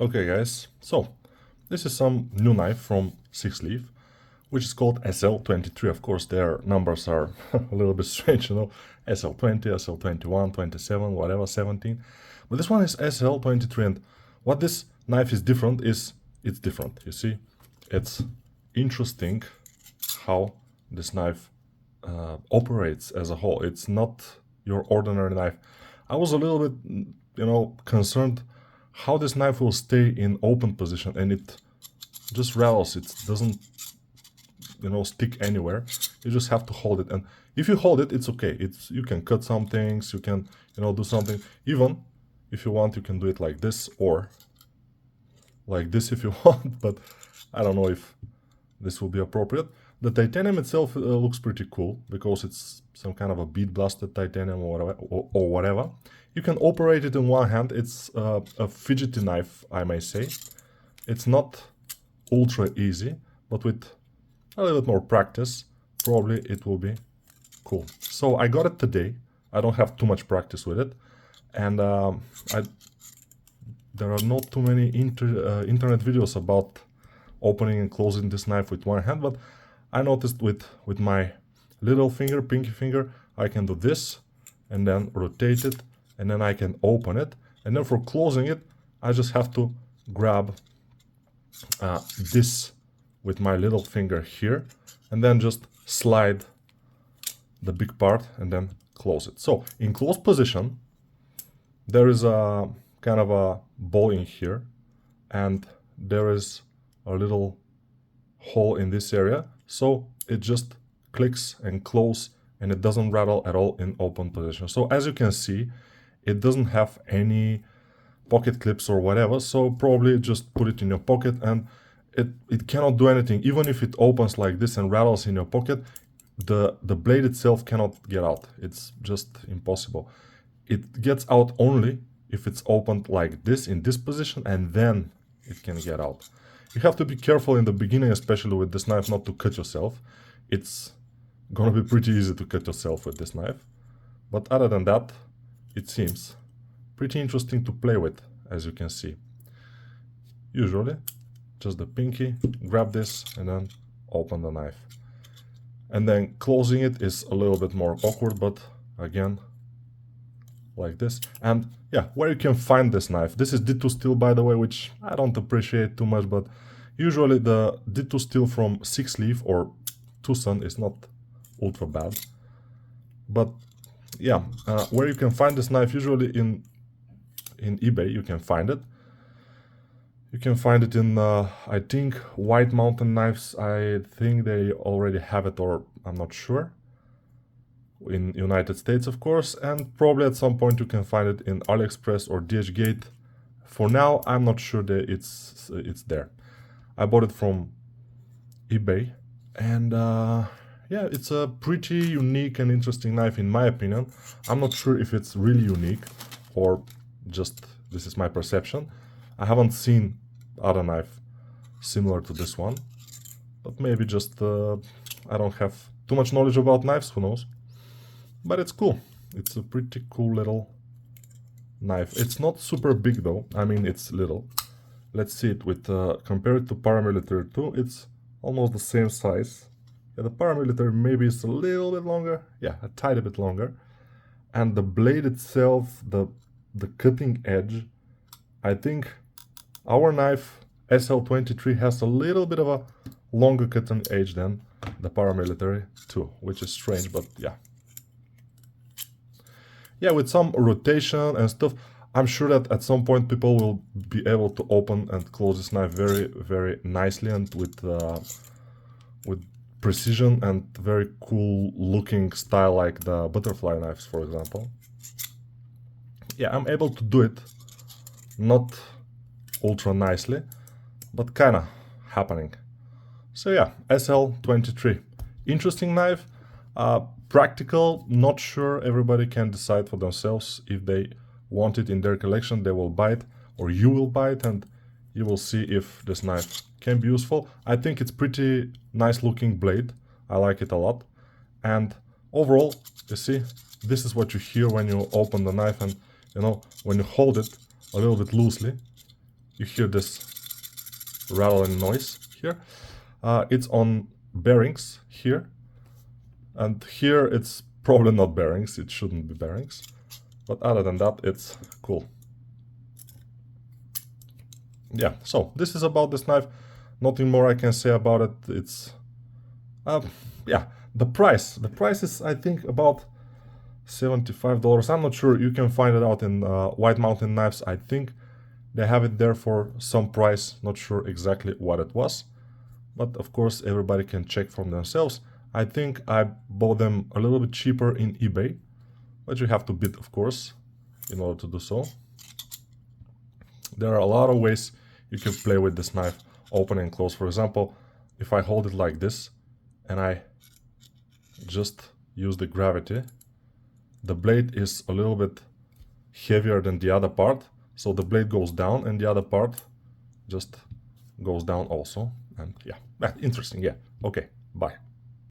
Okay guys, so this is some new knife from Six Leaf, which is called SL23. Of course their numbers are a little bit strange, SL20, SL21, 27, whatever, 17. But this one is SL23, and what this knife is different is, it's different, you see? It's interesting how this knife operates as a whole. It's not your ordinary knife. I was a little bit, concerned how this knife will stay in open position, and it just rattles. It doesn't, stick anywhere. You just have to hold it, and if you hold it, it's okay. You can cut some things, you can, do something. Even if you want, you can do it like this or like this if you want, but I don't know if this will be appropriate. The titanium itself looks pretty cool because it's some kind of a bead blasted titanium or whatever. You can operate it in one hand. It's a fidgety knife, I may say. It's not ultra easy, but with a little bit more practice, probably it will be cool. So I got it today. I don't have too much practice with it, and there are not too many internet videos about opening and closing this knife with one hand, but I noticed with my little finger, pinky finger, I can do this and then rotate it, and then I can open it, and then for closing it I just have to grab this with my little finger here and then just slide the big part and then close it. So in closed position there is a kind of a ball in here, and there is a little hole in this area, so it just clicks and closes, and it doesn't rattle at all in open position. So as you can see, it doesn't have any pocket clips or whatever, so probably just put it in your pocket, and it cannot do anything. Even if it opens like this and rattles in your pocket, the blade itself cannot get out. It's just impossible. It gets out only if it's opened like this in this position, and then it can get out. You have to be careful in the beginning, especially with this knife, not to cut yourself. It's gonna be pretty easy to cut yourself with this knife, but other than that, it seems pretty interesting to play with, as you can see. Usually just the pinky, grab this and then open the knife, and then closing it is a little bit more awkward, but again, like this. And yeah, where you can find this knife, this is D2 steel, by the way, which I don't appreciate too much, but usually the D2 steel from Six Leaf or Tucson is not ultra bad. But yeah, where you can find this knife, usually in eBay you can find it. You can find it in, I think, White Mountain Knives. I think they already have it, or I'm not sure. In United States, of course, and probably at some point you can find it in AliExpress or DHgate. For now, I'm not sure that it's there. I bought it from eBay, and yeah, it's a pretty unique and interesting knife in my opinion. I'm not sure if it's really unique or just this is my perception. I haven't seen other knife similar to this one, but maybe just I don't have too much knowledge about knives, who knows. But it's cool. It's a pretty cool little knife. It's not super big though. I mean, it's little. Let's see it with compared to Paramilitary 2. It's almost the same size. Yeah, the Paramilitary maybe is a little bit longer. Yeah, a tiny bit longer. And the blade itself, the cutting edge, I think our knife SL23 has a little bit of a longer cutting edge than the Paramilitary 2, which is strange, but yeah. Yeah, with some rotation and stuff, I'm sure that at some point people will be able to open and close this knife very, very nicely and with precision and very cool looking style, like the butterfly knives, for example. Yeah, I'm able to do it, not ultra nicely, but kinda happening. So yeah, SL23, interesting knife. Practical, not sure, everybody can decide for themselves. If they want it in their collection, they will buy it, or you will buy it, and you will see if this knife can be useful. I think it's pretty nice looking blade. I like it a lot. And overall, you see, this is what you hear when you open the knife, and when you hold it a little bit loosely, you hear this rattling noise here. It's on bearings here, and here it's probably not bearings, it shouldn't be bearings, but other than that, it's cool. Yeah, so this is about this knife. Nothing more I can say about it. It's yeah, the price is, I think, about $75. I'm not sure, you can find it out in White Mountain Knives. I think they have it there for some price, not sure exactly what it was, but of course everybody can check for themselves. I think I bought them a little bit cheaper in eBay, but you have to bid, of course, in order to do so. There are a lot of ways you can play with this knife, open and close. For example, if I hold it like this and I just use the gravity, the blade is a little bit heavier than the other part, so the blade goes down and the other part just goes down also. And yeah, interesting. Yeah, okay, bye.